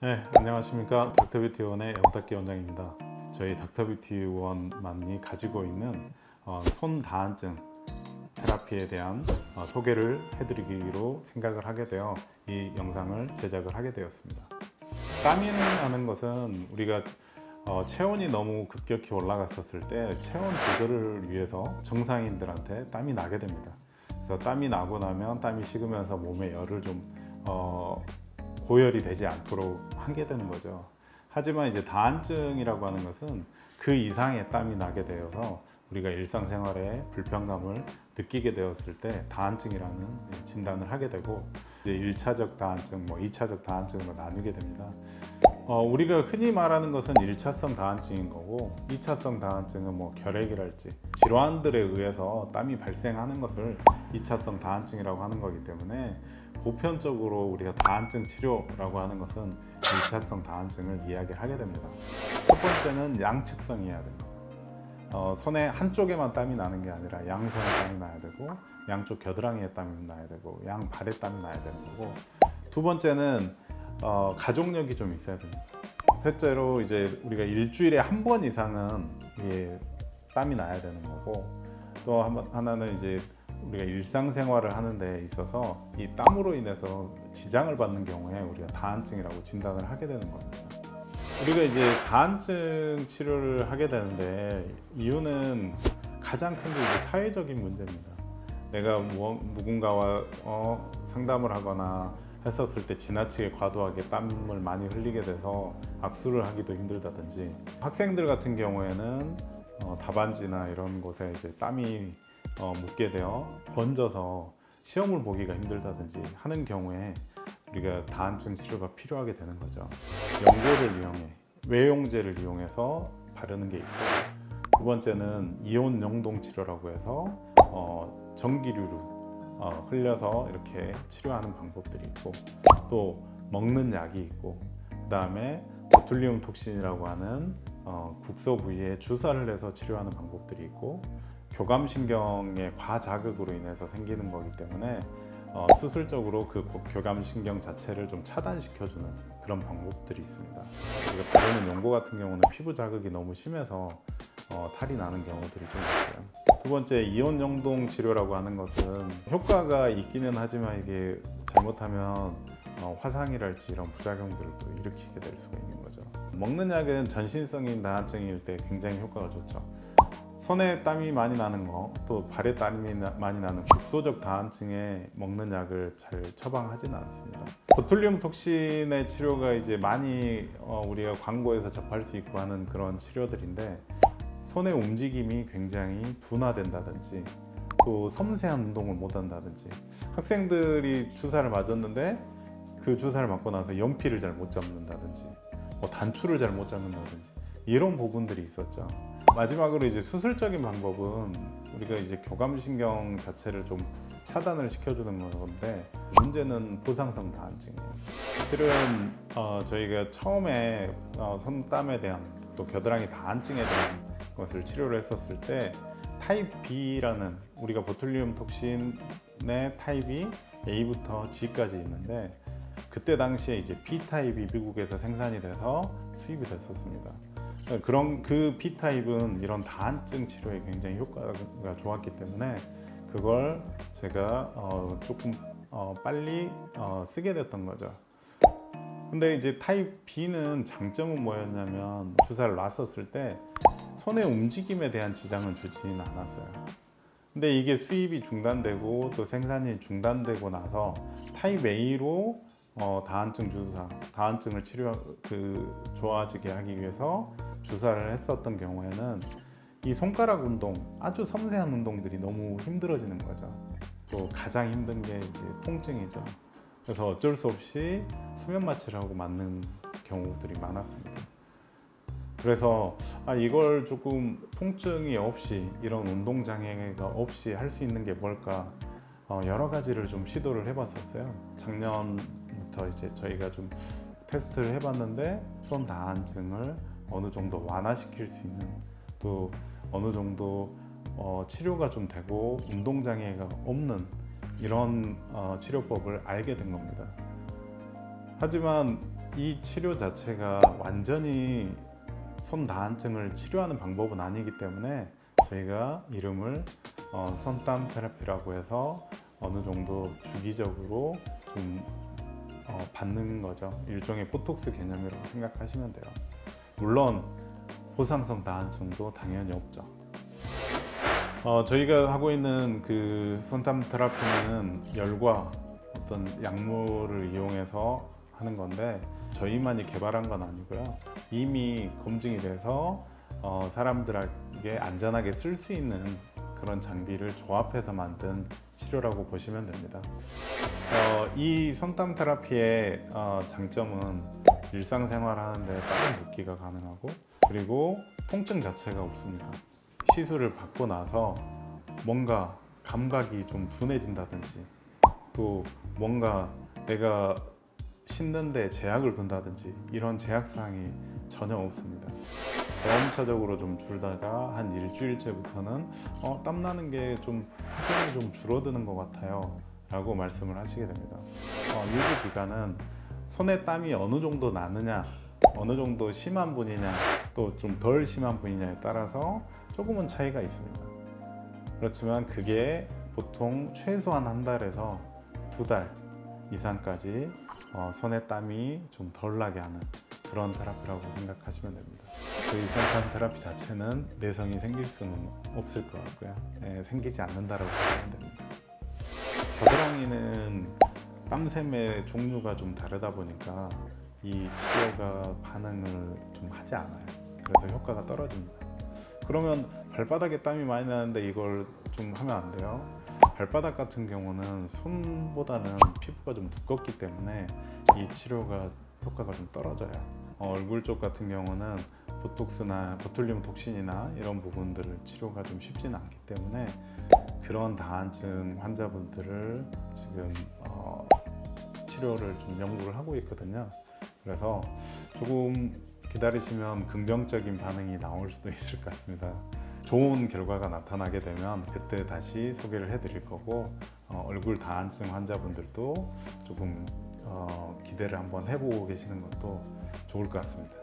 네, 안녕하십니까. 닥터뷰티원의 영탁기 원장입니다. 저희 닥터뷰티원만이 가지고 있는 손 다한증 테라피에 대한 소개를 해드리기로 생각을 하게 되어 이 영상을 제작을 하게 되었습니다. 땀이 나는 것은 우리가 체온이 너무 급격히 올라갔었을 때 체온 조절을 위해서 정상인들한테 땀이 나게 됩니다. 그래서 땀이 나고 나면 땀이 식으면서 몸에 열을 좀 고열이 되지 않도록 하게 되는 거죠. 하지만 이제 다한증이라고 하는 것은 그 이상의 땀이 나게 되어서 우리가 일상생활에 불편감을 느끼게 되었을 때 다한증이라는 진단을 하게 되고, 이제 1차적 다한증, 2차적 다한증으로 나누게 됩니다. 우리가 흔히 말하는 것은 1차성 다한증인 거고, 2차성 다한증은 결핵이랄지 질환들에 의해서 땀이 발생하는 것을 2차성 다한증이라고 하는 거기 때문에, 보편적으로 우리가 다한증 치료라고 하는 것은 1차성 다한증을 이야기하게 됩니다. 첫 번째는 양측성이어야 됩니다. 손에 한쪽에만 땀이 나는 게 아니라 양손에 땀이 나야 되고, 양쪽 겨드랑이에 땀이 나야 되고, 양발에 땀이 나야 되는 거고, 두 번째는 가족력이 좀 있어야 됩니다. 셋째로 이제 우리가 일주일에 한 번 이상은 땀이 나야 되는 거고, 또 하나는 이제 우리가 일상생활을 하는 데 있어서 이 땀으로 인해서 지장을 받는 경우에 우리가 다한증이라고 진단을 하게 되는 겁니다. 우리가 이제 다한증 치료를 하게 되는데, 이유는 가장 큰 게 이제 사회적인 문제입니다. 내가 누군가와 상담을 하거나 했었을 때 지나치게 과도하게 땀을 많이 흘리게 돼서 악수를 하기도 힘들다든지, 학생들 같은 경우에는 답안지나 이런 곳에 이제 땀이 묻게 되어 번져서 시험을 보기가 힘들다든지 하는 경우에 우리가 다한증 치료가 필요하게 되는 거죠. 연고를 이용해, 외용제를 이용해서 바르는 게 있고, 두 번째는 이온 영동 치료라고 해서 전기류를 흘려서 이렇게 치료하는 방법들이 있고, 또 먹는 약이 있고, 그 다음에 보툴리움 톡신이라고 하는 국소 부위에 주사를 해서 치료하는 방법들이 있고, 교감신경의 과자극으로 인해서 생기는 거기 때문에 수술적으로 그 교감신경 자체를 좀 차단시켜주는 그런 방법들이 있습니다. 우리가 바르는 연고 같은 경우는 피부 자극이 너무 심해서 탈이 나는 경우들이 좀 있어요. 두 번째, 이온 영동 치료라고 하는 것은 효과가 있기는 하지만 이게 잘못하면 화상이랄지 이런 부작용들을 또 일으키게 될 수가 있는 거죠. 먹는 약은 전신성인 다한증일 때 굉장히 효과가 좋죠. 손에 땀이 많이 나는 거, 또 발에 땀이 많이 나는 국소적 다한증에 먹는 약을 잘 처방하지는 않습니다. 보툴리움 톡신의 치료가 이제 많이 우리가 광고에서 접할 수 있고 하는 그런 치료들인데, 손의 움직임이 굉장히 둔화된다든지, 또 섬세한 운동을 못 한다든지, 학생들이 주사를 맞았는데 그 주사를 맞고 나서 연필을 잘 못 잡는다든지, 단추를 잘 못 잡는다든지, 이런 부분들이 있었죠. 마지막으로 이제 수술적인 방법은 우리가 이제 교감신경 자체를 좀 차단을 시켜주는 건데, 문제는 보상성 다한증이에요. 실은 저희가 처음에 손땀에 대한, 또 겨드랑이 다한증에 대한 것을 치료를 했었을 때, 타입 B라는, 우리가 보툴리움 톡신의 타입이 A부터 G까지 있는데, 그때 당시에 이제 B 타입이 미국에서 생산이 돼서 수입이 됐었습니다. 그 B타입은 이런 다한증 치료에 굉장히 효과가 좋았기 때문에 그걸 제가 조금 빨리 쓰게 됐던 거죠. 근데 이제 타입 B는 장점은 뭐였냐면, 주사를 놨었을 때 손의 움직임에 대한 지장은 주지는 않았어요. 근데 이게 수입이 중단되고 또 생산이 중단되고 나서 타입 A로 다한증 주사, 다한증을 좋아지게 하기 위해서 주사를 했었던 경우에는 이 손가락 운동, 아주 섬세한 운동들이 너무 힘들어지는 거죠. 또 가장 힘든 게 이제 통증이죠. 그래서 어쩔 수 없이 수면 마취를 하고 맞는 경우들이 많았습니다. 그래서 이걸 조금 통증이 없이, 이런 운동 장애가 없이 할 수 있는 게 뭘까, 여러 가지를 좀 시도를 해봤었어요. 작년부터 이제 저희가 좀 테스트를 해봤는데, 손 다한증을 어느 정도 완화시킬 수 있는, 또 어느 정도 치료가 좀 되고 운동 장애가 없는 이런 치료법을 알게 된 겁니다. 하지만 이 치료 자체가 완전히 손 다한증을 치료하는 방법은 아니기 때문에 저희가 이름을 손땀 테라피라고 해서 어느 정도 주기적으로 좀 받는 거죠. 일종의 보톡스 개념이라고 생각하시면 돼요. 물론 보상성 다한증도 당연히 없죠. 저희가 하고 있는 그 손땀 테라피는 열과 어떤 약물을 이용해서 하는 건데 저희만이 개발한 건 아니고요. 이미 검증이 돼서 사람들에게 안전하게 쓸 수 있는 그런 장비를 조합해서 만든 치료라고 보시면 됩니다. 이 손땀 테라피의 장점은 일상생활 하는데 빠른 붓기가 가능하고 그리고 통증 자체가 없습니다. 시술을 받고 나서 뭔가 감각이 좀 둔해진다든지 또 뭔가 내가 씻는데 제약을 둔다든지 이런 제약사항이 전혀 없습니다. 점차적으로 좀 줄다가 한 일주일째부터는 땀나는 게 좀 확연히 좀 줄어드는 것 같아요 라고 말씀을 하시게 됩니다. 유지 기간은 손에 땀이 어느 정도 나느냐 어느 정도 심한 분이냐 또 좀 덜 심한 분이냐에 따라서 조금은 차이가 있습니다. 그렇지만 그게 보통 최소한 한 달에서 2달 이상까지 손에 땀이 좀 덜 나게 하는 그런 테라피라고 생각하시면 됩니다. 저희 손땀 테라피 자체는 내성이 생길 수는 없을 것 같고요. 생기지 않는다라고 보시면 됩니다. 겨드랑이는 땀샘의 종류가 좀 다르다 보니까 이 치료가 반응을 좀 하지 않아요. 그래서 효과가 떨어집니다. 그러면 발바닥에 땀이 많이 나는데 이걸 좀 하면 안 돼요. 발바닥 같은 경우는 손보다는 피부가 좀 두껍기 때문에 이 치료가 효과가 좀 떨어져요. 얼굴 쪽 같은 경우는 보톡스나 보툴륨 톡신이나 이런 부분들을 치료가 좀 쉽지는 않기 때문에 그런 다한증 환자분들을 지금 치료를 좀 연구를 하고 있거든요. 그래서 조금 기다리시면 긍정적인 반응이 나올 수도 있을 것 같습니다. 좋은 결과가 나타나게 되면 그때 다시 소개를 해드릴 거고 얼굴 다한증 환자분들도 조금 기대를 한번 해보고 계시는 것도 좋을 것 같습니다.